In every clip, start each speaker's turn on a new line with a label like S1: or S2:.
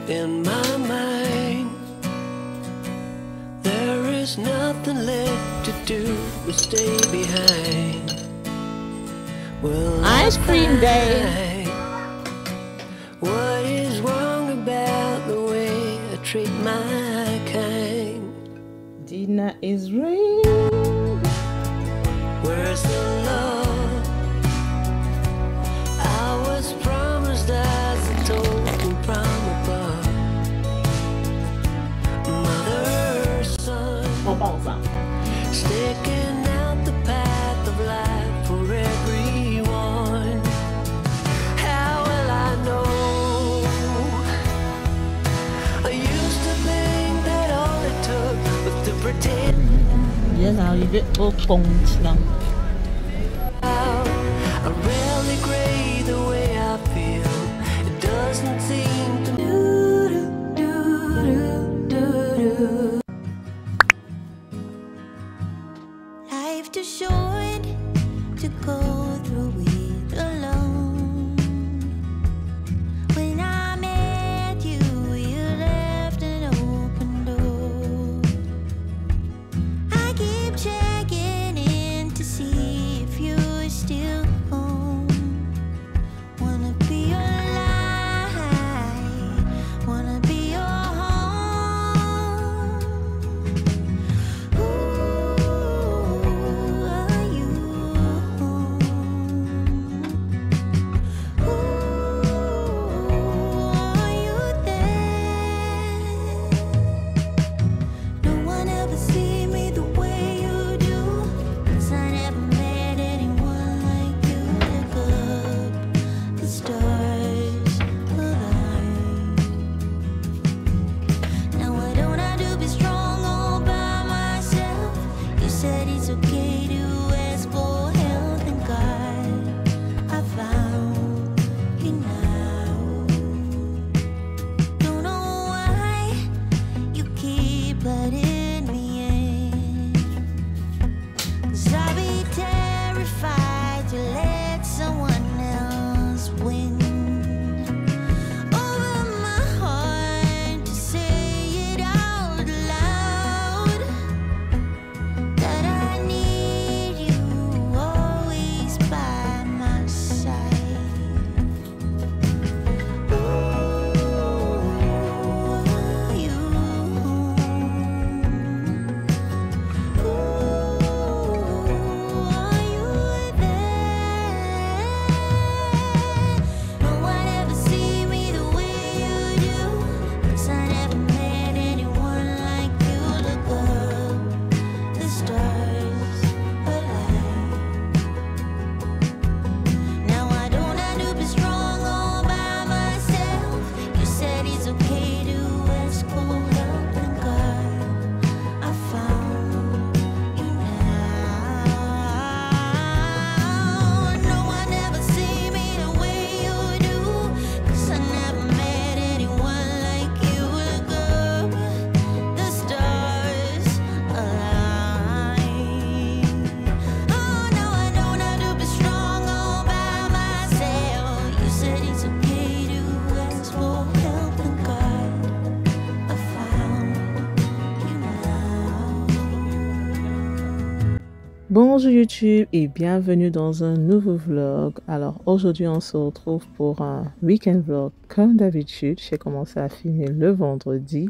S1: in my mind. There is nothing left to do but stay behind. Well,
S2: Ice cream day.
S1: What is wrong about the way I treat my kind?
S2: Dinner is real.
S1: Where's the love I was promised as a token from above? Mother, son,
S2: 超棒上
S1: sticking out the path of life for everyone. How will I know? I used to think that all it took was to pretend.
S2: 也是一个我公枪。
S1: I rarely grade the way I feel. It doesn't seem to
S3: Life too short to go through it alone. When I met you, you left an open door. I keep checking in to see if you're still home. Wanna be your light, wanna be your home. Ooh, are you home? Ooh, are you there? No one ever see me the way you do, 'cause I never met anyone like you. Look up, the stars align. Now what don't I do be strong all by myself? You said it's okay to ask for help, and God, I found you now. Don't know why you keep letting me in, 'cause I'd be terrified to let someone else win. Over my heart to say it out loud, that I need you always by my side. Ooh, are you home? Ooh, are you there? No one ever see me the way you do, 'cause I never met anyone like you. Look up, the stars align. Now I don't have to be strong all by myself. You said it's okay to ask for help, and God, I found you now. No one ever see me the way you do, 'cause I never met anyone like you. Look up, the stars align. Oh no, I don't have to be strong all by myself. You said it's okay to ask for help, and God, I found you now.
S2: Bonjour YouTube et bienvenue dans un nouveau vlog. Alors aujourd'hui on se retrouve pour un week-end vlog comme d'habitude. J'ai commencé à filmer le vendredi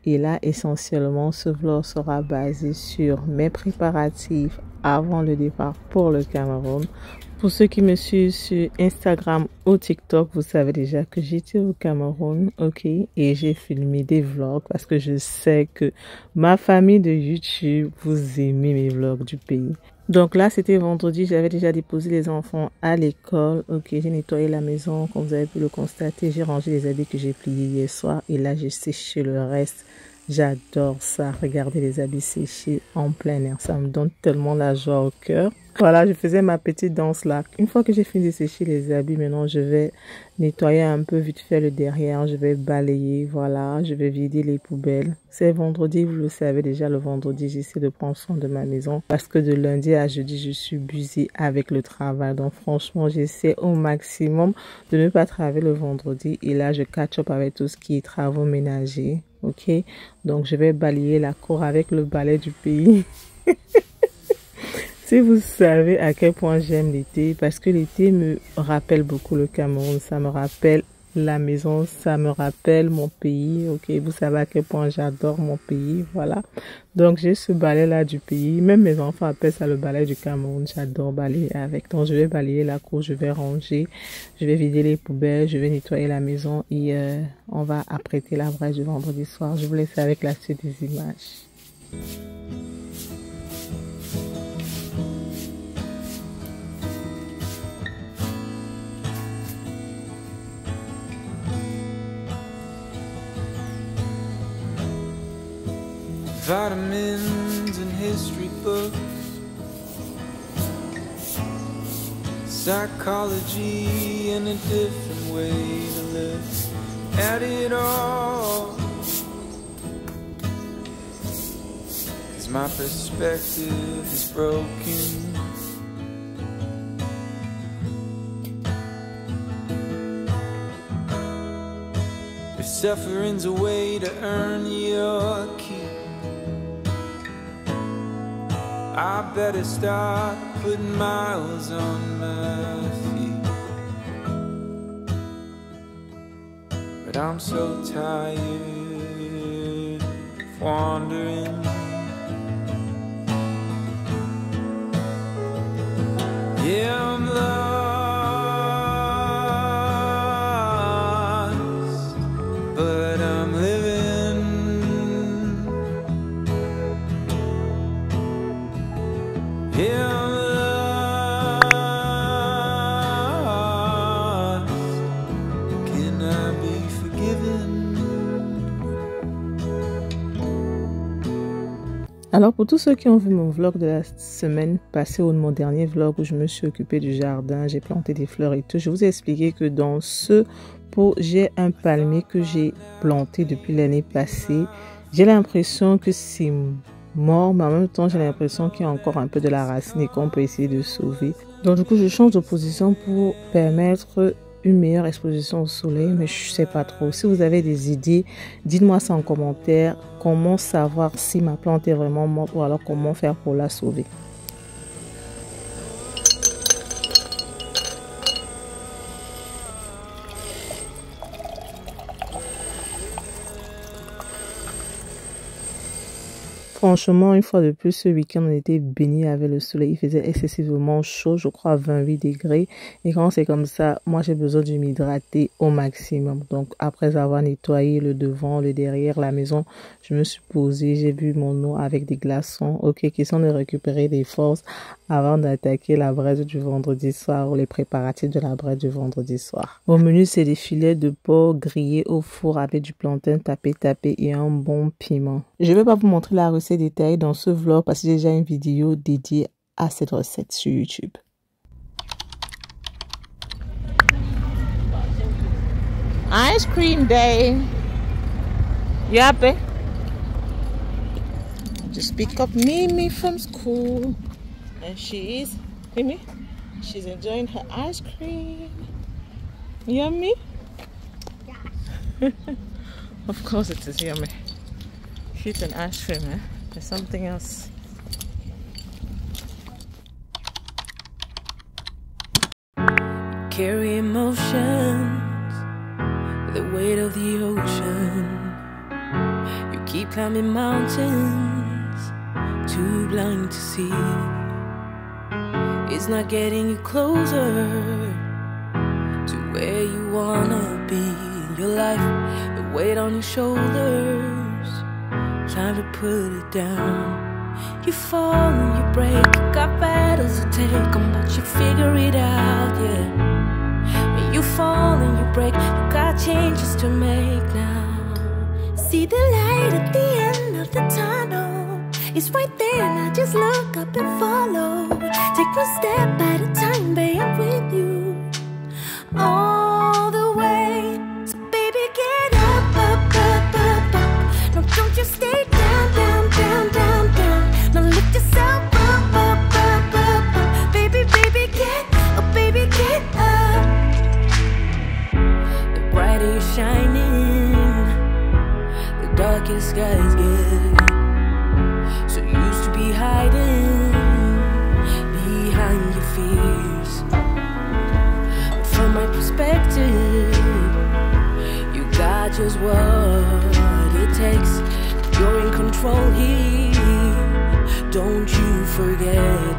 S2: et là essentiellement ce vlog sera basé sur mes préparatifs avant le départ pour le Cameroun. Pour ceux qui me suivent sur Instagram ou TikTok, vous savez déjà que j'étais au Cameroun, ok, et j'ai filmé des vlogs parce que je sais que ma famille de YouTube, vous aimez mes vlogs du pays. Donc là, c'était vendredi, j'avais déjà déposé les enfants à l'école, ok, j'ai nettoyé la maison, comme vous avez pu le constater, j'ai rangé les habits que j'ai pliés hier soir et là, j'ai séché le reste J'adore ça, regarder les habits séchés en plein air. Ça me donne tellement la joie au cœur. Voilà, je faisais ma petite danse là. Une fois que j'ai fini de sécher les habits, maintenant je vais nettoyer un peu vite fait le derrière. Je vais balayer, voilà. Je vais vider les poubelles. C'est vendredi, vous le savez déjà, le vendredi, j'essaie de prendre soin de ma maison. Parce que de lundi à jeudi, je suis busy avec le travail. Donc franchement, j'essaie au maximum de ne pas travailler le vendredi. Et là, je catch up avec tout ce qui est travaux ménagers. Ok, donc je vais balayer la cour avec le balai du pays. Si vous savez à quel point j'aime l'été, parce que l'été me rappelle beaucoup le Cameroun, ça me rappelle la maison, ça me rappelle mon pays, ok, vous savez à quel point j'adore mon pays, voilà. Donc j'ai ce balai là du pays, même mes enfants appellent ça le balai du Cameroun, j'adore balayer avec. Donc je vais balayer la cour, je vais ranger, je vais vider les poubelles, je vais nettoyer la maison et on va apprêter la braise du vendredi soir. Je vous laisse avec la suite des images.
S1: Vitamins and history books, psychology and a different way to live at it all. 'Cause my perspective is broken. If suffering's a way to earn your keep, I better start putting miles on my feet. But I'm so tired of wandering. Yeah, I'm lost, but I'm living. Yeah, I'm lost. Can I be forgiven?
S2: Alors pour tous ceux qui ont vu mon vlog de la semaine passée ou de mon dernier vlog où je me suis occupée du jardin, j'ai planté des fleurs et tout, je vous ai expliqué que dans ce pot, j'ai un palmier que j'ai planté depuis l'année passée. J'ai l'impression que c'est mort, mais en même temps j'ai l'impression qu'il y a encore un peu de la racine et qu'on peut essayer de sauver. Donc du coup je change de position pour permettre une meilleure exposition au soleil, mais je sais pas trop. Si vous avez des idées, dites-moi ça en commentaire. Comment savoir si ma plante est vraiment morte ou alors comment faire pour la sauver. Franchement, une fois de plus, ce week-end, on était béni avec le soleil. Il faisait excessivement chaud, je crois 28 degrés. Et quand c'est comme ça, moi, j'ai besoin de m'hydrater au maximum. Donc, après avoir nettoyé le devant, le derrière, la maison, je me suis posée, j'ai bu mon eau avec des glaçons. Ok, question de récupérer des forces avant d'attaquer la braise du vendredi soir ou les préparatifs de la braise du vendredi soir. Au menu, c'est des filets de porc grillés au four avec du plantain tapé et un bon piment. Je ne vais pas vous montrer la recette détaillée dans ce vlog parce que j'ai déjà une vidéo dédiée à cette recette sur YouTube. Ice cream day. You happy? Just pick up Mimi from school. And she is, Mimi, she's enjoying her ice cream. Yummy? Yeah. Of course it is yummy. Eat an ice cream, eh? There's something else.
S1: Carry emotions, the weight of the ocean. You keep climbing mountains, too blind to see. It's not getting you closer to where you wanna be in your life. The weight on your shoulders, time to put it down. You fall and you break, you got battles to take on, but you figure it out, yeah. When you fall and you break, you got changes to make now. See the light at the end.
S3: end of the tunnel is right there, and I just look up and follow. Take one step at a time, babe, I'm with you all the way. So baby, get up, up, up, up, up. No, don't you stay down, down, down, down, down. Now lift yourself up, up, up, up, up. Baby, baby, get up, baby, get up.
S1: The brighter you're shining, the darker skies get. So used to be hiding behind your fears. But from my perspective, you got just what it takes. You're in control here, don't you forget.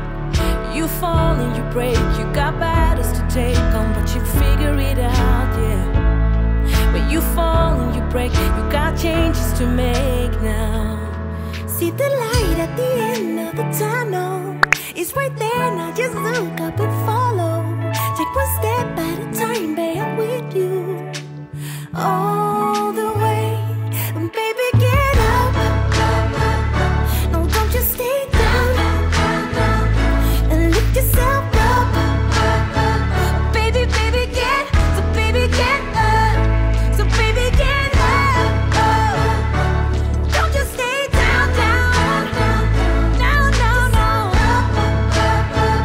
S1: You fall and you break, you got battles to take on, but you figure it out, yeah. When you fall and you break, you got changes to make now.
S3: See the light at the end of the tunnel, it's right there, and I just look up and follow. Take one step at a time, babe, I'm with you all the way. And baby, get up, no, don't just stay down, and lift yourself up. Baby, baby, get, so baby, get up, so baby, get up. Don't just stay down, down, down, down, down.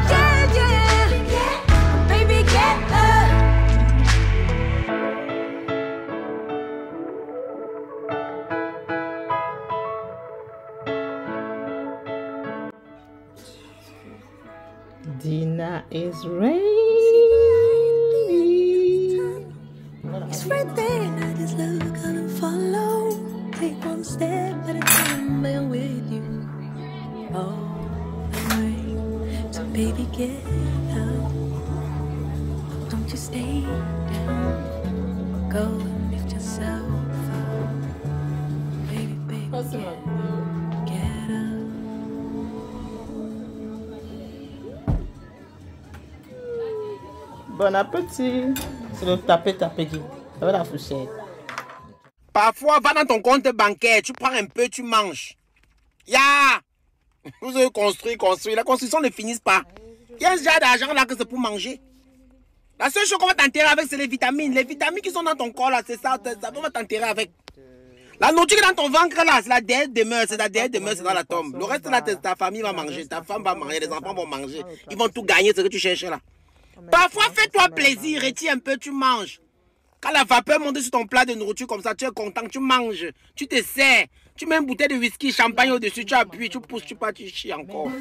S3: Yeah, yeah, baby, get up.
S2: Dina is ready.
S3: It's right there, and I just look up and follow. Take one step at a time, I'm with you all the way. So baby, get up, don't you stay down. Go and lift yourself up. Baby, baby, get up.
S2: Bon appétit. C'est le taper qui. Ça va la fourchette.
S4: Parfois, va dans ton compte bancaire, tu prends un peu, tu manges. Ya! Vous avez construit. La construction ne finit pas. Il y a un genre d'argent là que c'est pour manger. La seule chose qu'on va t'enterrer avec, c'est les vitamines. Les vitamines qui sont dans ton corps là, c'est ça, on va t'enterrer avec. La nourriture qui est dans ton ventre là, c'est la déesse demeure, c'est dans la tombe. Le reste là, ta famille va manger, ta femme va manger, les enfants vont manger. Ils vont tout gagner, ce que tu cherches là. Parfois, fais-toi plaisir, retire un peu, tu manges. Quand la vapeur monte sur ton plat de nourriture comme ça, tu es content, tu manges, tu te sers, tu mets une bouteille de whisky, champagne au-dessus, tu appuies, tu pousses, tu pars, tu chies encore.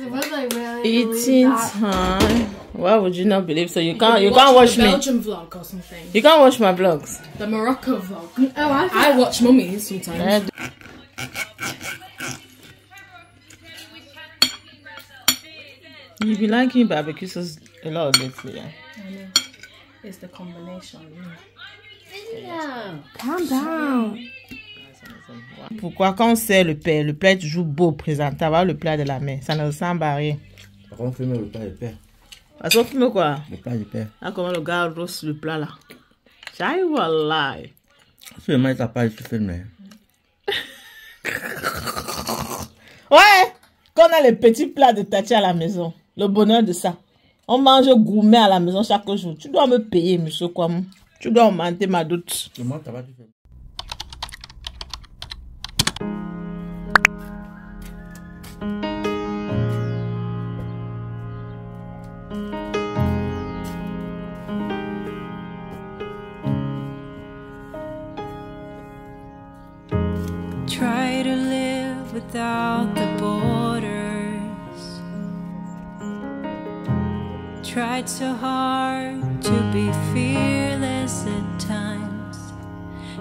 S2: Eating time. Why would you not believe so? You can't watch me.
S5: Belgian vlog or something.
S2: You can't watch my vlogs.
S5: The Morocco vlog. Oh, I watch Mummy's sometimes.
S2: You be liking barbecue sauce a lot lately, yeah?
S5: I know. It's the combination.
S2: Calm down. Pourquoi quand on sert le plat est toujours beau, présentable, le plat de la main, ça ne ressemble à rien.
S6: Par contre, on filme le plat de père.
S2: Parce qu'on filme quoi?
S6: Le plat de père.
S2: Ah, comment le gars rosse le plat là? J'arrive wallah.
S6: Si le mec t'a pas, tu filmes.
S2: Ouais! Quand on a les petits plats de Tati à la maison, le bonheur de ça. On mange gourmet à la maison chaque jour. Tu dois me payer, monsieur Kwam. Tu dois augmenter ma dot.
S6: Comment t'as pas, tu filmes?
S1: Try to live without the borders. Tried so hard to be fearless at times,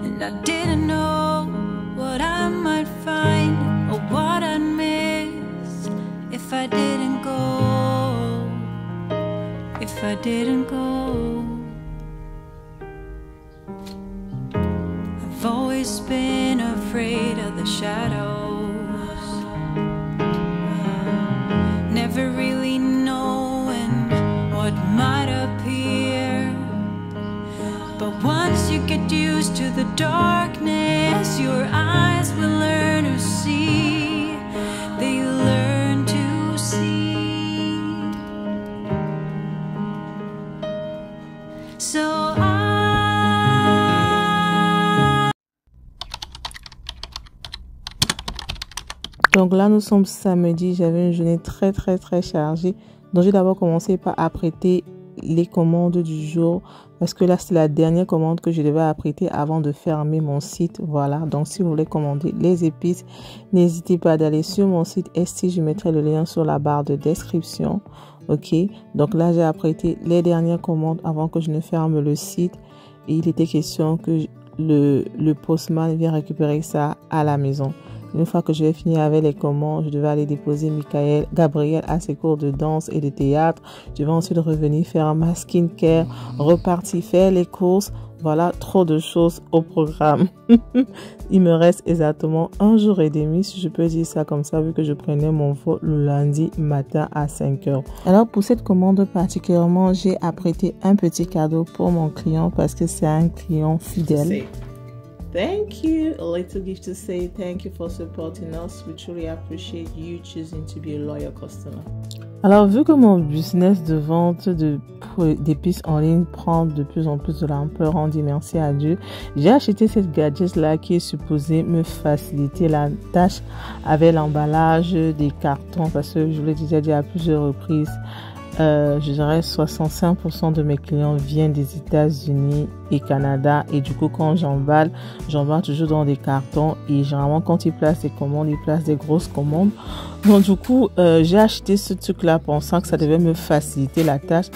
S1: and I didn't know what I might find or what I'd miss if I didn't go. If I didn't go. I've always been afraid of the shadows, never really knowing what might appear. But once you get used to the darkness, your eyes will learn who
S3: see, that you learn to see. So
S2: Donc là, nous sommes samedi. J'avais une journée très chargée. Donc j'ai d'abord commencé par apprêter les commandes du jour. Parce que là, c'est la dernière commande que je devais apprêter avant de fermer mon site. Voilà. Donc si vous voulez commander les épices, n'hésitez pas d'aller sur mon site Etsy. Je mettrai le lien sur la barre de description. Ok. Donc là, j'ai apprêté les dernières commandes avant que je ne ferme le site. Et il était question que le postman vienne récupérer ça à la maison. Une fois que je vais finir avec les commandes, je devais aller déposer Gabriel à ses cours de danse et de théâtre. Je vais ensuite revenir faire ma skincare, repartir faire les courses. Voilà, trop de choses au programme. Il me reste exactement 1 jour et demi, si je peux dire ça comme ça, vu que je prenais mon vol le lundi matin à 5 h. Alors pour cette commande particulièrement, j'ai apprêté un petit cadeau pour mon client parce que c'est un client fidèle. Thank you. A little gift to say thank you for supporting us. We truly appreciate you choosing to be a loyal customer. Alors, vu que mon business de vente d'épices en ligne prend de plus en plus de l'ampleur, on dit merci à Dieu, j'ai acheté cette gadget-là qui est supposée me faciliter la tâche avec l'emballage des cartons parce que je vous l'ai déjà dit à plusieurs reprises. Je dirais 65% de mes clients viennent des États-Unis et Canada et du coup quand j'emballe toujours dans des cartons et généralement quand ils placent des commandes, ils placent des grosses commandes. Donc du coup j'ai acheté ce truc là pensant que ça devait me faciliter la tâche,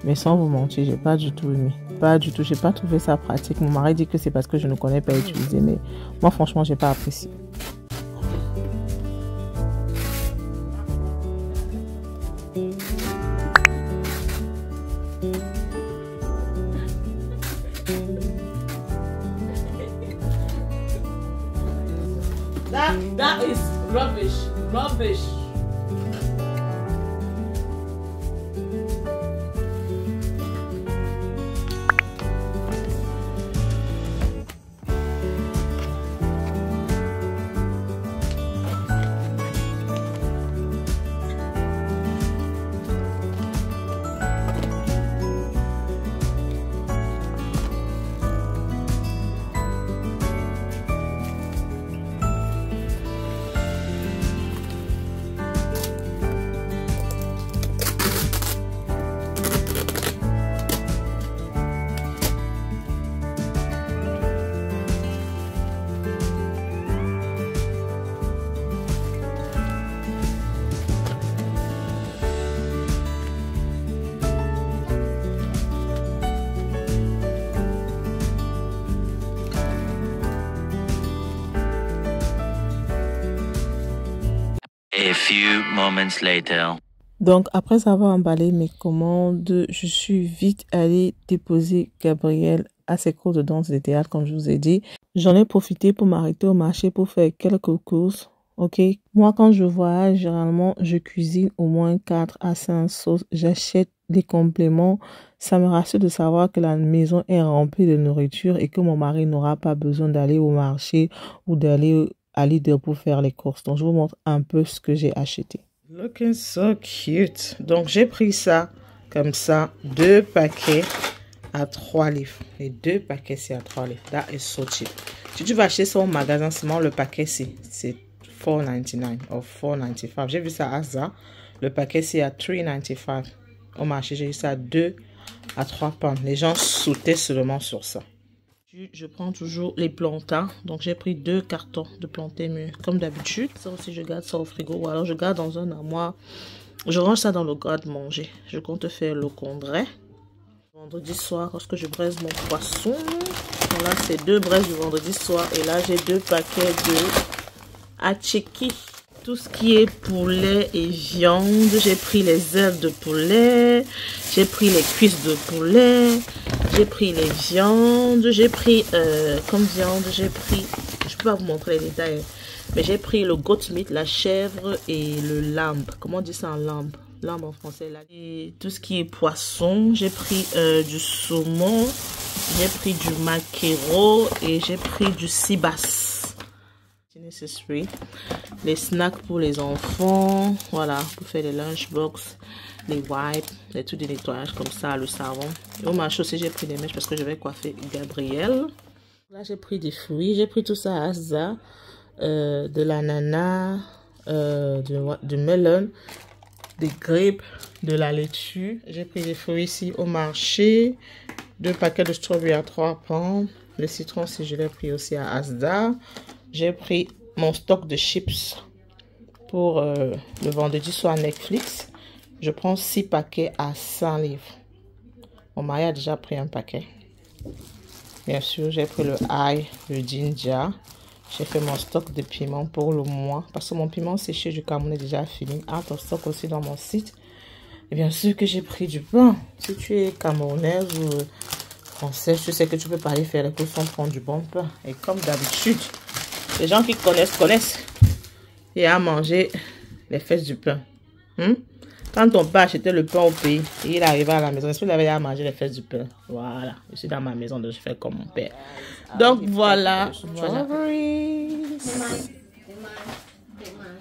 S2: mais sans vous mentir, j'ai pas du tout aimé. Pas du tout, j'ai pas trouvé ça pratique. Mon mari dit que c'est parce que je ne connais pas utiliser, mais moi franchement j'ai pas apprécié.
S5: That is rubbish.
S7: A few moments later.
S2: Donc, après avoir emballé mes commandes, je suis vite allée déposer Gabriel à ses cours de danse et de théâtre, comme je vous ai dit. J'en ai profité pour m'arrêter au marché pour faire quelques courses. Ok, moi, quand je voyage, généralement, je cuisine au moins 4 à 5 sauces. J'achète des compléments. Ça me rassure de savoir que la maison est remplie de nourriture et que mon mari n'aura pas besoin d'aller au marché ou d'aller à Lidl pour faire les courses. Donc, je vous montre un peu ce que j'ai acheté. Looking so cute. Donc, j'ai pris ça comme ça. 2 paquets à 3 livres. Et 2 paquets, c'est à 3 livres. That is so cheap. Si tu vas acheter ça au magasin, seulement le paquet, c'est $4.99 ou $4.95. J'ai vu ça à Zara. Le paquet, c'est à $3.95. Au marché, j'ai vu ça à 2 à 3 pounds. Les gens sautaient seulement sur ça. Je prends toujours les plantains. Donc, j'ai pris 2 cartons de plantains mûrs. Comme d'habitude. Ça aussi, je garde ça au frigo. Ou alors, je garde dans un armoire. Je range ça dans le garde-manger. Je compte faire le condret. Vendredi soir, lorsque je braise mon poisson. Là, c'est 2 braises du vendredi soir. Et là, j'ai 2 paquets de atcheki. Tout ce qui est poulet et viande. J'ai pris les ailes de poulet. J'ai pris les cuisses de poulet. J'ai pris les viandes. J'ai pris, comme viande, j'ai pris, je peux pas vous montrer les détails, mais j'ai pris le goat meat, la chèvre et le lambe. Comment on dit ça en lambe? Lambe en français. Là. Et tout ce qui est poisson. J'ai pris du saumon. J'ai pris du maquereau et j'ai pris du sea bass. necessary. Les snacks pour les enfants, voilà, pour faire les lunchbox, les wipes, les trucs de nettoyage comme ça, le savon. Et au marché aussi, j'ai pris des mèches parce que je vais coiffer Gabriel. Là, j'ai pris des fruits, j'ai pris tout ça à Asda, de l'ananas, du melon, des grapes, de la laitue. J'ai pris des fruits ici au marché, 2 paquets de strawberry à 3 pounds. Le citron, si je l'ai pris aussi à Asda. J'ai pris mon stock de chips pour le vendredi sur Netflix. Je prends 6 paquets à 100 livres. Mon mari a déjà pris un paquet. Bien sûr, j'ai pris le ail, le ginger. J'ai fait mon stock de piment pour le mois. Parce que mon piment séché du Cameroun est déjà fini. Out of stock aussi dans mon site. Et bien sûr que j'ai pris du pain. Si tu es camerounaise ou française, tu sais que tu peux pas aller faire les courses sans prendre du bon pain. Et comme d'habitude, les gens qui connaissent. Et à manger les fesses du pain. Quand ton père achetait le pain au pays, et il arrivait à la maison, est-ce qu'il avait à manger les fesses du pain? Voilà, je suis dans ma maison, donc je fais comme mon père. Donc voilà. Strawberries.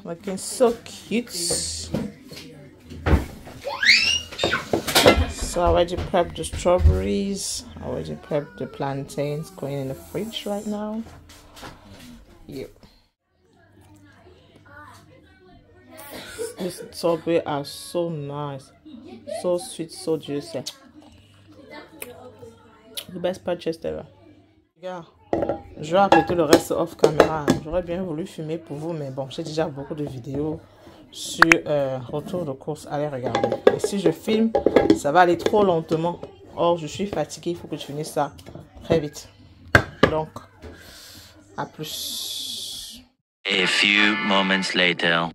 S2: Looking so cute. So I already prepped the strawberries. I already prepped the plantains going in the fridge right now. Yeah. These strawberries are so nice, so sweet, so juicy. The best purchase ever. Yeah. Je vais arrêter le reste off camera. J'aurais bien voulu filmer pour vous, mais bon, j'ai déjà beaucoup de vidéos sur retour de course. Allez regarder. Et si je filme, ça va aller trop lentement. Or, je suis fatiguée. Il faut que je finisse ça très vite. Donc, à plus.
S7: A few moments later.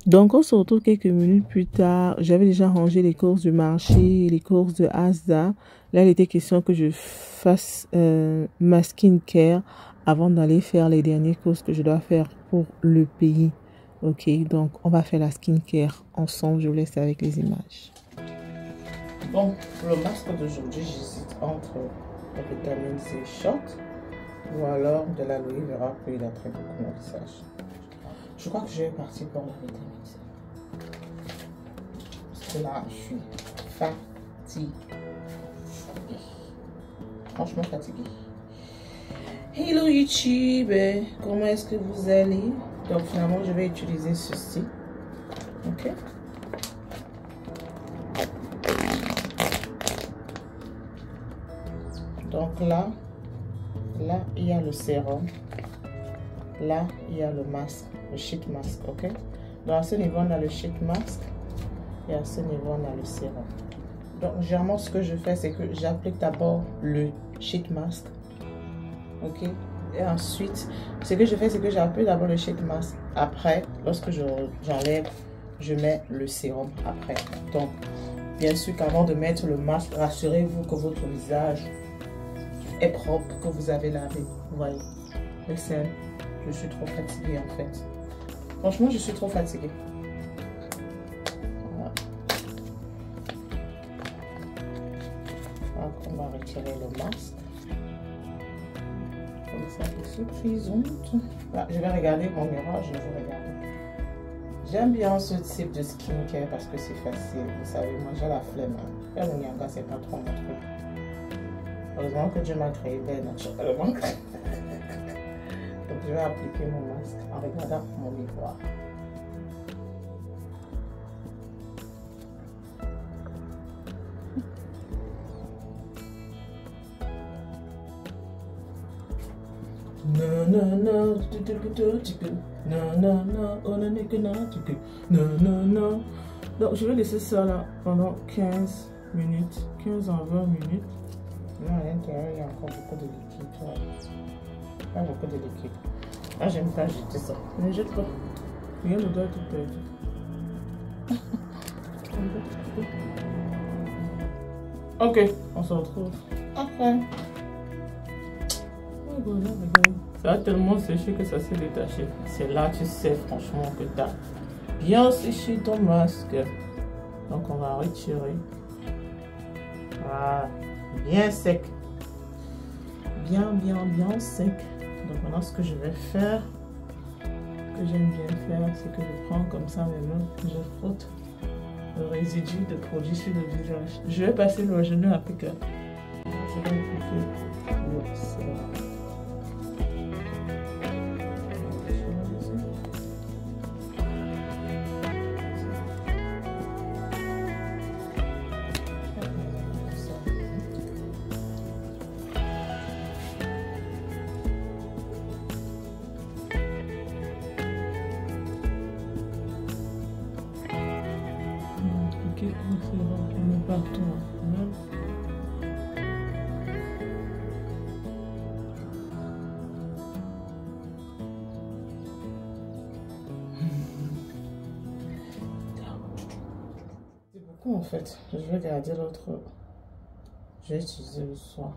S2: Donc, on se retrouve quelques minutes plus tard. J'avais déjà rangé les courses du marché, les courses de Asda. Là, il était question que je fasse ma skincare avant d'aller faire les dernières courses que je dois faire pour le pays. Ok, donc on va faire la skincare ensemble. Je vous laisse avec les images. Bon, pour le masque d'aujourd'hui, j'hésite entre le vitamine C shot ou alors de l'aloe vera pour hydrater beaucoup mon visage. Je crois que je vais partir pour la vitamine C. Parce que là, je suis fatiguée. Franchement fatiguée. Hello YouTube, comment est-ce que vous allez? Donc finalement, je vais utiliser ceci. Ok. Donc là, il y a le sérum. Là, il y a le masque, le sheet mask, ok? Donc à ce niveau, on a le sheet mask et à ce niveau, on a le sérum. Donc généralement, ce que je fais, c'est que j'applique d'abord le sheet mask, ok? Et ensuite, ce que je fais, c'est que j'applique d'abord le sheet mask. Après, lorsque j'enlève, je mets le sérum après. Donc, bien sûr qu'avant de mettre le masque, rassurez-vous que votre visage est propre, que vous avez lavé. Vous voyez, listen. Je suis trop fatiguée en fait. Franchement, je suis trop fatiguée. Voilà. Donc, on va retirer le masque. Comme ça, je suis prisante. Là, je vais regarder mon miroir, je vais vous regarder. J'aime bien ce type de skincare parce que c'est facile. Vous savez, moi j'ai la flemme. Faire mon yanga, c'est pas trop mon truc. Heureusement que Dieu m'a créé belle naturellement. Donc je vais appliquer mon masque en regardant mon miroir. Non, non, non, non, non, non, on n'est que non, non, non. Donc je vais laisser ça là pendant 15 minutes, 15 à 20 minutes. Là à l'intérieur, il y a encore beaucoup de liquide. Pas beaucoup de liquide. Ah, j'aime pas jeter ça. Ne jette pas. Rien ne doit être perdu. Ok, on se retrouve après. Oh, voilà, regarde. Ça a tellement séché que ça s'est détaché. C'est là tu sais franchement que tu as bien séché ton masque. Donc on va retirer. Voilà. Bien sec. Bien sec. Donc maintenant ce que je vais faire, que j'aime bien faire, c'est que je prends comme ça mes mains, je frotte le résidu de produit sur le visage. Je vais passer le genou appliqueur. Je vais appliquer le sérum. On est partout. C'est beaucoup en fait. Je vais garder l'autre. Je vais utiliser le soir.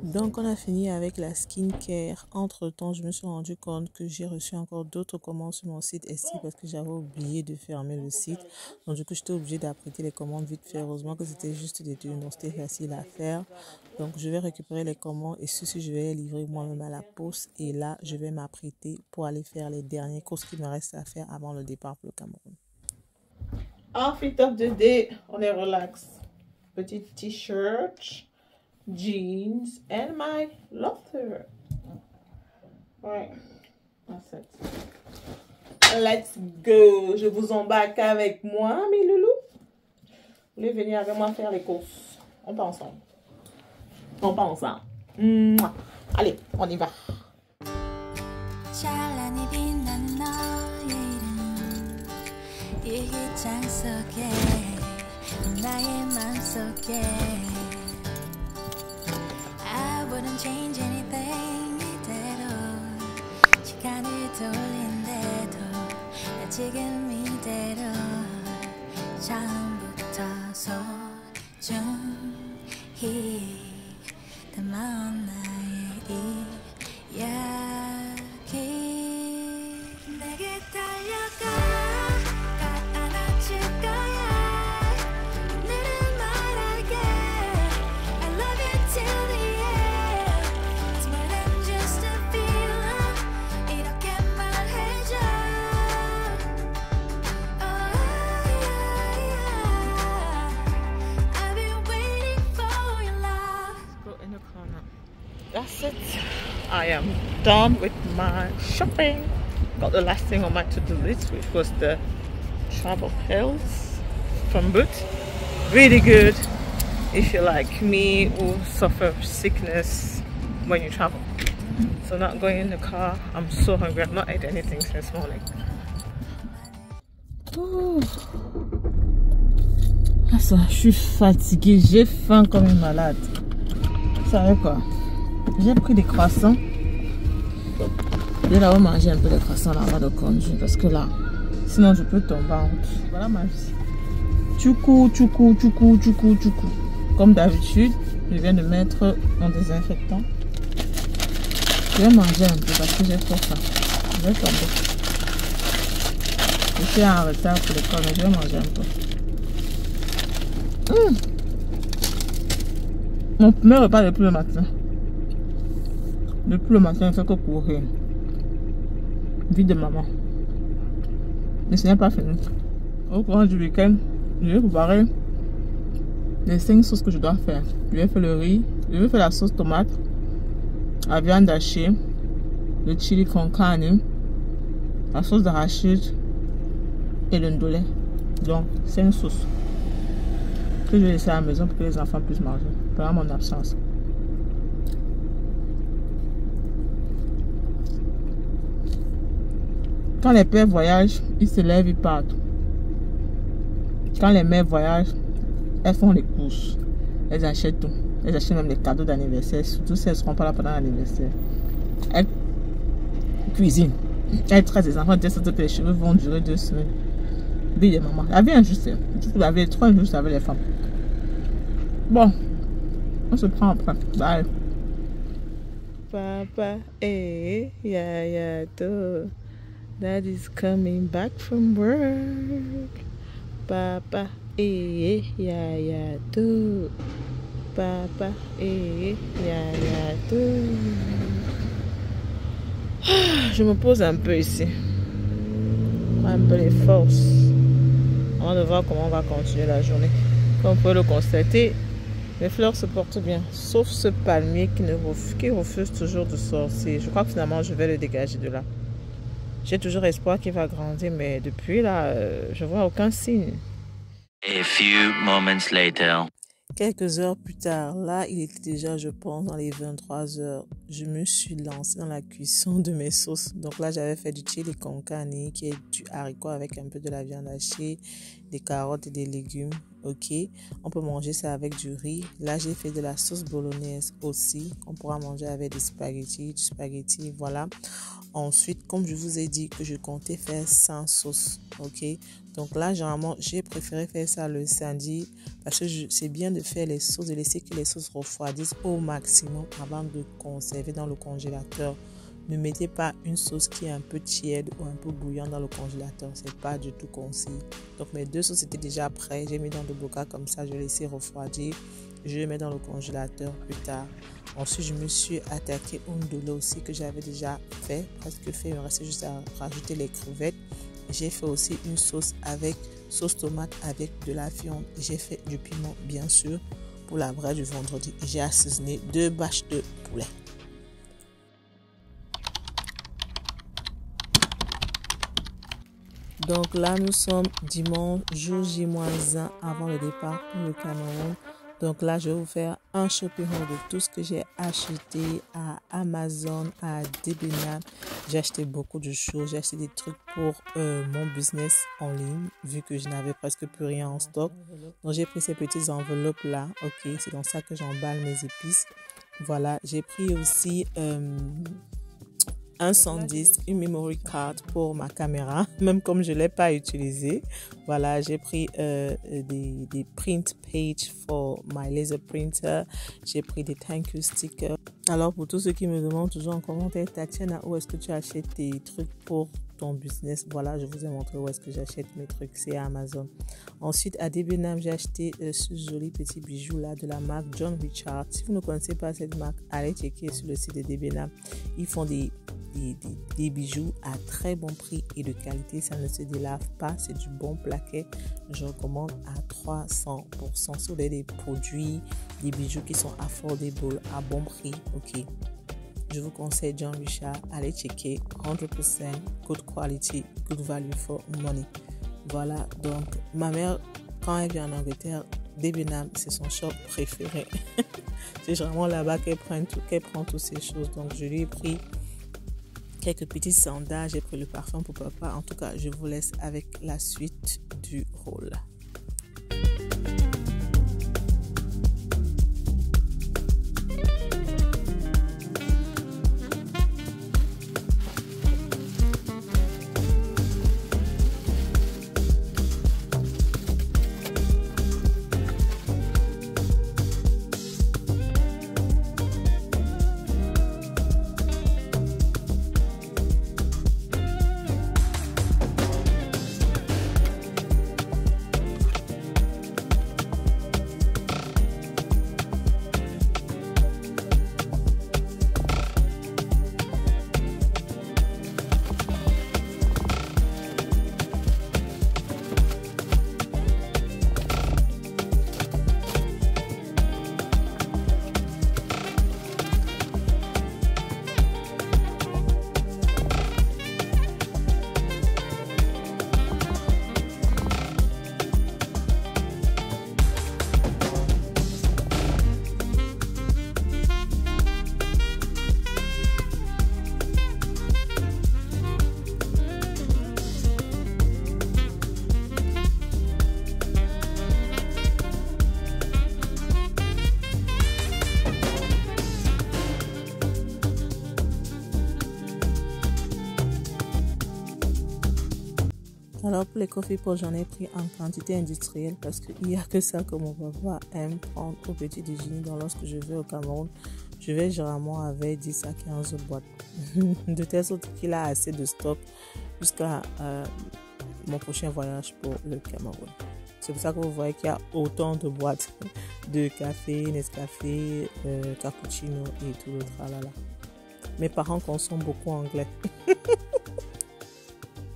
S8: Donc on a fini avec la skincare. Entre temps, je me suis rendu compte que j'ai reçu encore d'autres commandes sur mon site Etsy parce que j'avais oublié de fermer le site. Donc du coup, j'étais obligée d'apprêter les commandes vite fait. Heureusement que c'était juste des deux, donc c'était facile à faire. Donc je vais récupérer les commandes et ceci, je vais les livrer moi-même à la poste. Et là, je vais m'apprêter pour aller faire les dernières courses qu'il me reste à faire avant le départ pour le Cameroun.
S2: Outfit of the day, on est relax. Petit t-shirt, jeans, and my loafer. Ouais, that's it. Let's go. Je vous embarque avec moi, mes loulous. Vous voulez venir avec moi faire les courses? On part ensemble. On part ensemble. Mouah. Allez, on y va.
S3: 찬란히 빛나는 너의 이름 이 휘장 속에 나의 맘속에 I wouldn't change anything 이대로 시간을 돌린대도 나 지금 이대로 처음부터 소중히 담아온 나의 이야기 내게 달려가 안아줄 거야 오늘은 말할게 I love you till the end It's more than just a feeling 이렇게 말해줘 Oh yeah I've been waiting for your love
S2: Go in the corner. That's it. I am done with my shopping. Got the last thing on my to-do list, which was the travel pills from Boots. Really good if you're like me who suffer sickness when you travel. So not going in the car. I'm so hungry. I've not ate anything since morning. Ouh. Ah ça, je suis fatiguée. J'ai faim comme une malade. Vous savez quoi? J'ai pris des croissants. Je vais là manger un peu de croissants là avant de conduire parce que là, sinon je peux tomber en route. Voilà ma vie. Tchoukou. Comme d'habitude, je viens de mettre mon désinfectant. Je vais manger un peu parce que j'ai trop faim. Je vais tomber. Je suis en retard pour l'école, mais je vais manger un peu. Mon premier repas depuis le matin. Depuis le matin, il fait que courir. Vie de maman. Mais ce n'est pas fini. Au courant du week-end, je vais préparer les 5 sauces que je dois faire. Je vais faire le riz, je vais faire la sauce tomate, la viande hachée, le chili con carne, la sauce d'arachide et le ndolé. Donc, 5 sauces que je vais laisser à la maison pour que les enfants puissent manger pendant mon absence. Quand les pères voyagent, ils se lèvent, ils partent. Quand les mères voyagent, elles font les courses. Elles achètent tout. Elles achètent même les cadeaux d'anniversaire, surtout si elles ne seront pas là pendant l'anniversaire. Elles cuisinent. Elles traitent les enfants de sorte que les cheveux vont durer 2 semaines. Vie de maman. La vie est injuste. La vie est trop injuste avec les femmes. Bon, on se prend après. Bye. Papa, yeah, Daddy's coming back from work. Papa, yeah, Papa, yeah, Je me pose un peu ici. un peu les forces avant de voir comment on va continuer la journée. Comme vous pouvez le constater, les fleurs se portent bien, sauf ce palmier qui refuse toujours de sortir. Je crois que finalement, je vais le dégager de là. J'ai toujours espoir qu'il va grandir, mais depuis là, je vois aucun signe.
S7: A few moments later.
S8: Quelques heures plus tard, là, il était déjà, je pense, dans les 23 heures. Je me suis lancée dans la cuisson de mes sauces. Donc là, j'avais fait du chili con carne, qui est du haricot avec un peu de la viande hachée, des carottes et des légumes. Ok, on peut manger ça avec du riz. Là, j'ai fait de la sauce bolognaise aussi. On pourra manger avec des spaghettis, du spaghetti, voilà. Ensuite, comme je vous ai dit que je comptais faire sans sauce, ok. Donc là, généralement, j'ai préféré faire ça le samedi parce que c'est bien de faire les sauces, de laisser que les sauces refroidissent au maximum avant de conserver dans le congélateur. Ne mettez pas une sauce qui est un peu tiède ou un peu bouillante dans le congélateur. C'est pas du tout conseillé. Donc mes deux sauces étaient déjà prêtes. J'ai mis dans le bocal comme ça. Je vais laisser refroidir. Je les mets dans le congélateur plus tard. Ensuite, je me suis attaqué au ndolo aussi que j'avais déjà fait. Presque fait. Il me restait juste à rajouter les crevettes. J'ai fait aussi une sauce avec sauce tomate avec de la viande. J'ai fait du piment bien sûr pour la braise du vendredi. J'ai assaisonné 2 bâches de poulet. Donc là, nous sommes dimanche, jour J-1 avant le départ pour le Cameroun. Donc là, je vais vous faire un shopping haul de tout ce que j'ai acheté à Amazon, à Debenhams. J'ai acheté beaucoup de choses. J'ai acheté des trucs pour mon business en ligne, vu que je n'avais presque plus rien en stock. Donc j'ai pris ces petites enveloppes là. Ok, c'est dans ça que j'emballe mes épices. Voilà, j'ai pris aussi un SanDisk, une memory card pour ma caméra, même comme je ne l'ai pas utilisé. Voilà, j'ai pris des print page for my laser printer. J'ai pris des thank you stickers. Alors, pour tous ceux qui me demandent toujours en commentaire, Tatiana, où est-ce que tu achètes tes trucs pour ton business? Voilà, je vous ai montré où est-ce que j'achète mes trucs. C'est à Amazon. Ensuite, à Debenhams, j'ai acheté ce joli petit bijou là de la marque John Richard. Si vous ne connaissez pas cette marque, allez checker sur le site de Debenhams. Ils font des bijoux à très bon prix et de qualité. Ça ne se délave pas. C'est du bon plaquet. Je recommande à 300%. Sur des produits, des bijoux qui sont affordable à bon prix. Ok. Je vous conseille John Richard. Allez checker. 100% good quality, good value for money. Voilà. Donc, ma mère, quand elle vient en Angleterre, Debenhams, c'est son shop préféré. C'est vraiment là-bas qu'elle prend toutes ces choses. Donc, je lui ai pris quelques petits sandales, j'ai pris le parfum pour papa. En tout cas, je vous laisse avec la suite du haul. Alors pour les coffee pots, j'en ai pris en quantité industrielle parce qu'il n'y a que ça que mon papa aime prendre au petit déjeuner. Donc lorsque je vais au Cameroun, je vais généralement avec 10 à 15 boîtes. De telle sorte qu'il a assez de stock jusqu'à mon prochain voyage pour le Cameroun. C'est pour ça que vous voyez qu'il y a autant de boîtes de café, Nescafé, cappuccino et tout le tralala. Mes parents consomment beaucoup anglais.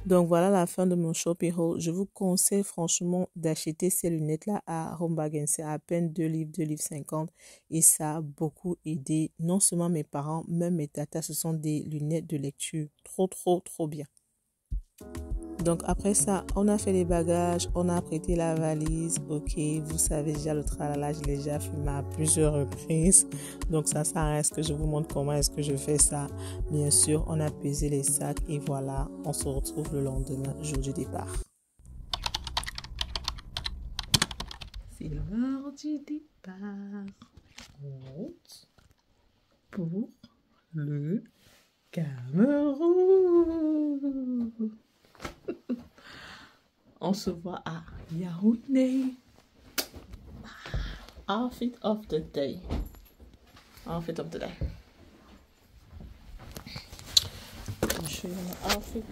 S8: Donc voilà la fin de mon shopping haul. Je vous conseille franchement d'acheter ces lunettes-là à Home Bargains. C'est à peine 2 livres, 2 livres 50. Et ça a beaucoup aidé non seulement mes parents, même mes tatas. Ce sont des lunettes de lecture. Trop bien. Donc après ça, on a fait les bagages, on a prêté la valise. Ok, vous savez déjà le tralala, je l'ai déjà filmé à plusieurs reprises. Donc ça sert à rien que je vous montre comment est-ce que je fais ça. Bien sûr, on a pesé les sacs et voilà, on se retrouve le lendemain, jour du départ.
S2: C'est l'heure du départ. On monte pour le Cameroun. On se voit à Yaoundé. Outfit of the day. Outfit of the day. I'll show you my outfit.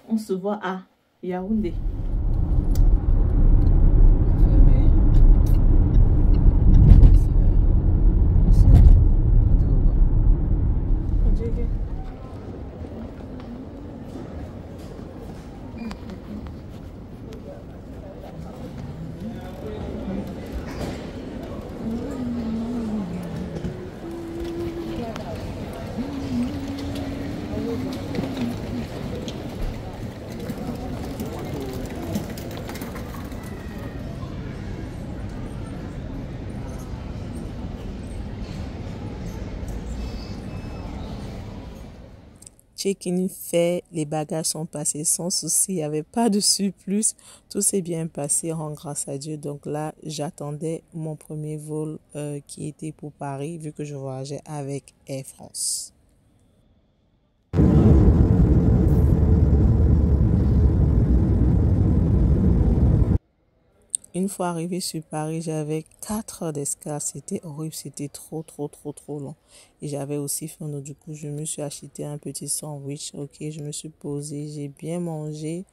S2: On se voit à Yaoundé. Check-in fait, les bagages sont passés sans souci, il n'y avait pas de surplus, tout s'est bien passé, rend grâce à Dieu. Donc là, j'attendais mon premier vol qui était pour Paris, vu que je voyageais avec Air France. Une fois arrivé sur Paris, j'avais 4 heures d'escale. C'était horrible, c'était trop long. Et j'avais aussi faim, donc du coup, je me suis acheté un petit sandwich. Ok, je me suis posée, j'ai bien mangé.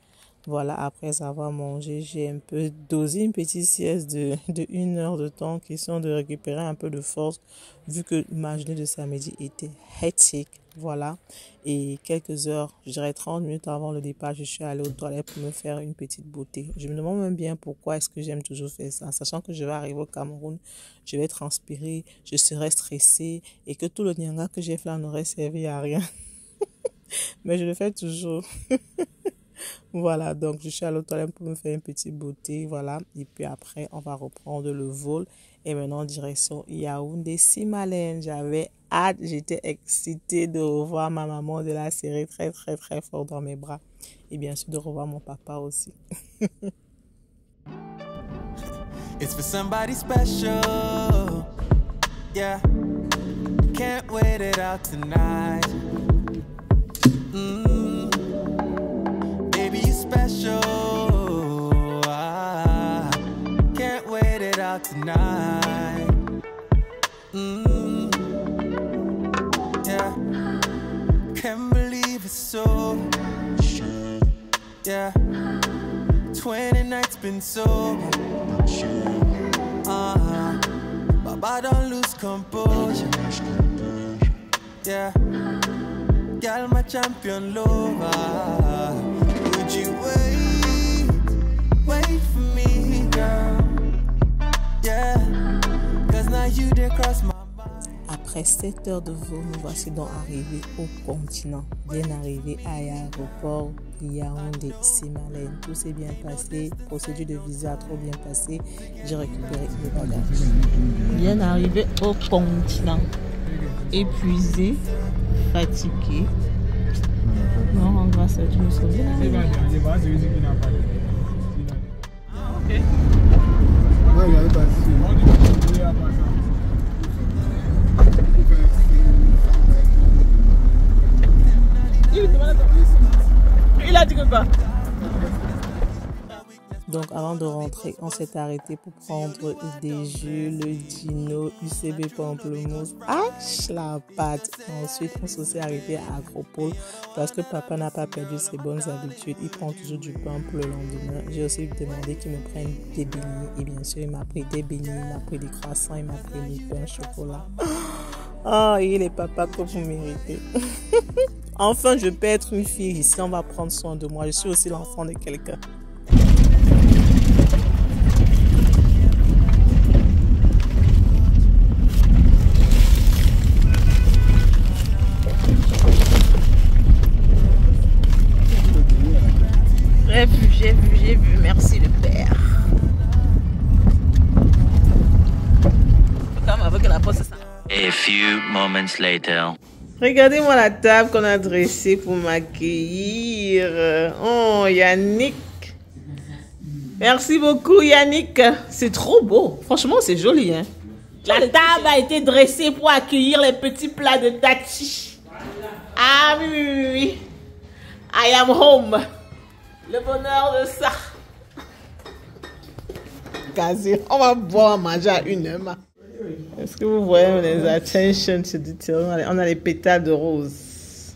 S2: Voilà, après avoir mangé, j'ai un peu dosé une petite sieste de 1 heure de temps, question de récupérer un peu de force, vu que ma journée de samedi était hectique. Voilà, et quelques heures, je dirais 30 minutes avant le départ, je suis allée aux toilettes pour me faire une petite beauté. Je me demande même bien pourquoi est-ce que j'aime toujours faire ça, sachant que je vais arriver au Cameroun, je vais transpirer, je serai stressée et que tout le nyanga que j'ai fait là n'aurait servi à rien. Mais je le fais toujours. Voilà, donc je suis allée aux toilettes pour me faire une petite beauté, voilà. Et puis après, on va reprendre le vol. Et maintenant, direction Yaoundé, Simalène. J'avais hâte, j'étais excitée de revoir ma maman, de la serrer très fort dans mes bras. Et bien sûr, de revoir mon papa aussi.
S9: It's for somebody special, yeah. Can't wait it out tonight. Baby, you special. I can't wait it out tonight. Yeah. Can't believe it's so. Yeah. 20 nights been so. Baba don't lose composure. Yeah. Girl, my champion lover. Would you wait for me, girl? Yeah. Cause now you they cross my mind.
S8: Après 7 heures de vol, nous voici donc arrivés au continent. Bien arrivés à l'aéroport Yaoundé, Simalène. Tout s'est bien passé. Procédure de visa trop bien passée. J'ai récupéré mes bagages. Bien arrivé au continent. Épuisé, fatigué. Non, grâce à Dieu, nous sommes bien.
S10: C'est pas bien, c'est pas celui qui n'a pas de.
S2: Ah, ok.
S10: Ouais, il y avait pas si. On dit qu'il y a pas ça.
S2: Il a dit que quoi?
S8: Donc avant de rentrer, on s'est arrêté pour prendre des jus, le Dino, UCB pamplemousse, la pâte. Ensuite, on s'est arrêté à Agropole parce que papa n'a pas perdu ses bonnes habitudes. Il prend toujours du pain pour le lendemain. J'ai aussi demandé qu'il me prenne des beignets et bien sûr, il m'a pris des beignets, il m'a pris des croissants, il m'a pris du pain chocolat. Oh, il est papa que vous méritez. Enfin, je peux être une fille ici, on va prendre soin de moi. Je suis aussi l'enfant de quelqu'un. J'ai vu, merci le Père. Comme avec la poste, ça.
S7: A few moments later.
S8: Regardez-moi la table qu'on a dressée pour m'accueillir. Oh, Yannick. Merci beaucoup, Yannick. C'est trop beau. Franchement, c'est joli. Hein? La table a été dressée pour accueillir les petits plats de Tati. Ah oui, oui, oui. I am home. Le bonheur de ça. Quasi, on va boire, manger à 1h. Est-ce que vous voyez les attention to detail? On a les pétales de rose.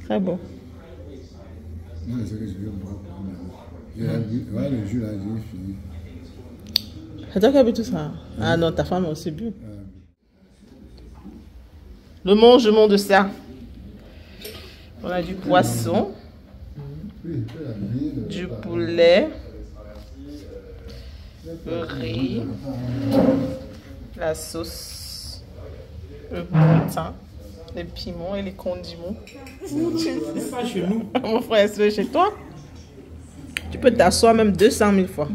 S8: Très beau.
S10: Non, c'est que je vais boire. Ouais, le jus là, j'ai fini.
S8: C'est toi qui as bu tout ça? Ah non, ta femme a aussi bu. Le mangement de ça. On a du poisson. Du poulet, le riz, la sauce, le thym, les piments et les condiments.
S6: C'est pas chez nous.
S8: Mon frère, c'est chez toi. Tu peux t'asseoir même 200 000 fois.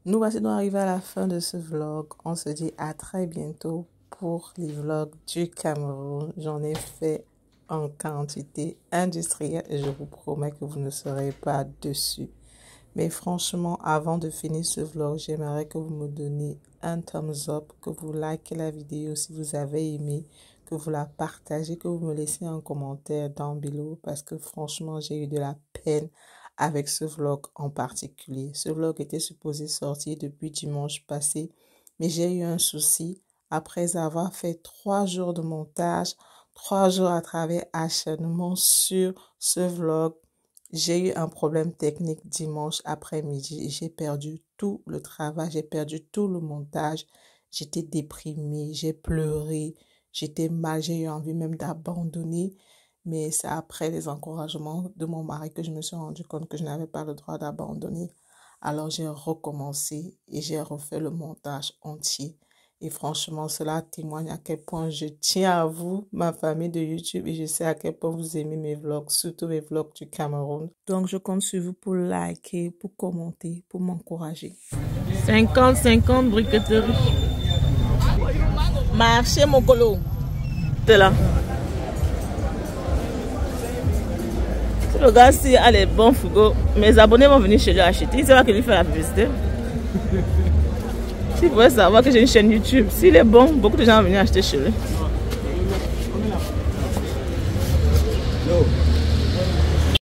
S8: Nous voici donc arrivés à la fin de ce vlog. On se dit à très bientôt pour les vlogs du Cameroun. J'en ai fait en quantité industrielle et je vous promets que vous ne serez pas dessus. Mais franchement, avant de finir ce vlog, j'aimerais que vous me donniez un thumbs up, que vous likez la vidéo si vous avez aimé, que vous la partagez, que vous me laissez un commentaire down below parce que franchement, j'ai eu de la peine avec ce vlog en particulier. Ce vlog était supposé sortir depuis dimanche passé, mais j'ai eu un souci. Après avoir fait 3 jours de montage, 3 jours à travers acharnement sur ce vlog, j'ai eu un problème technique dimanche après-midi. J'ai perdu tout le travail, j'ai perdu tout le montage. J'étais déprimée, j'ai pleuré, j'étais mal, j'ai eu envie même d'abandonner. Mais c'est après les encouragements de mon mari que je me suis rendu compte que je n'avais pas le droit d'abandonner. Alors j'ai recommencé et j'ai refait le montage entier. Et franchement, cela témoigne à quel point je tiens à vous, ma famille de YouTube, et je sais à quel point vous aimez mes vlogs, surtout mes vlogs du Cameroun. Donc, je compte sur vous pour liker, pour commenter, pour m'encourager. 50-50 briqueterie. Marché Mokolo. T'es là. Si le gars si a les bons frigos, mes abonnés vont venir chez lui acheter. Il sait pas qu'il lui fait la publicité. Si vous voulez savoir que j'ai une chaîne YouTube, s'il est bon, beaucoup de gens vont venir acheter chez lui.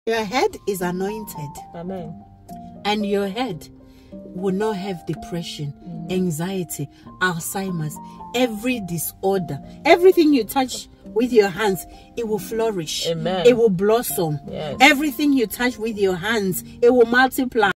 S11: Your head is anointed.
S8: Amen.
S11: And your head will not have depression, anxiety, Alzheimer's, every disorder. Everything you touch with your hands, it will flourish.
S8: Amen.
S11: It will blossom.
S8: Yes.
S11: Everything you touch with your hands, it will multiply.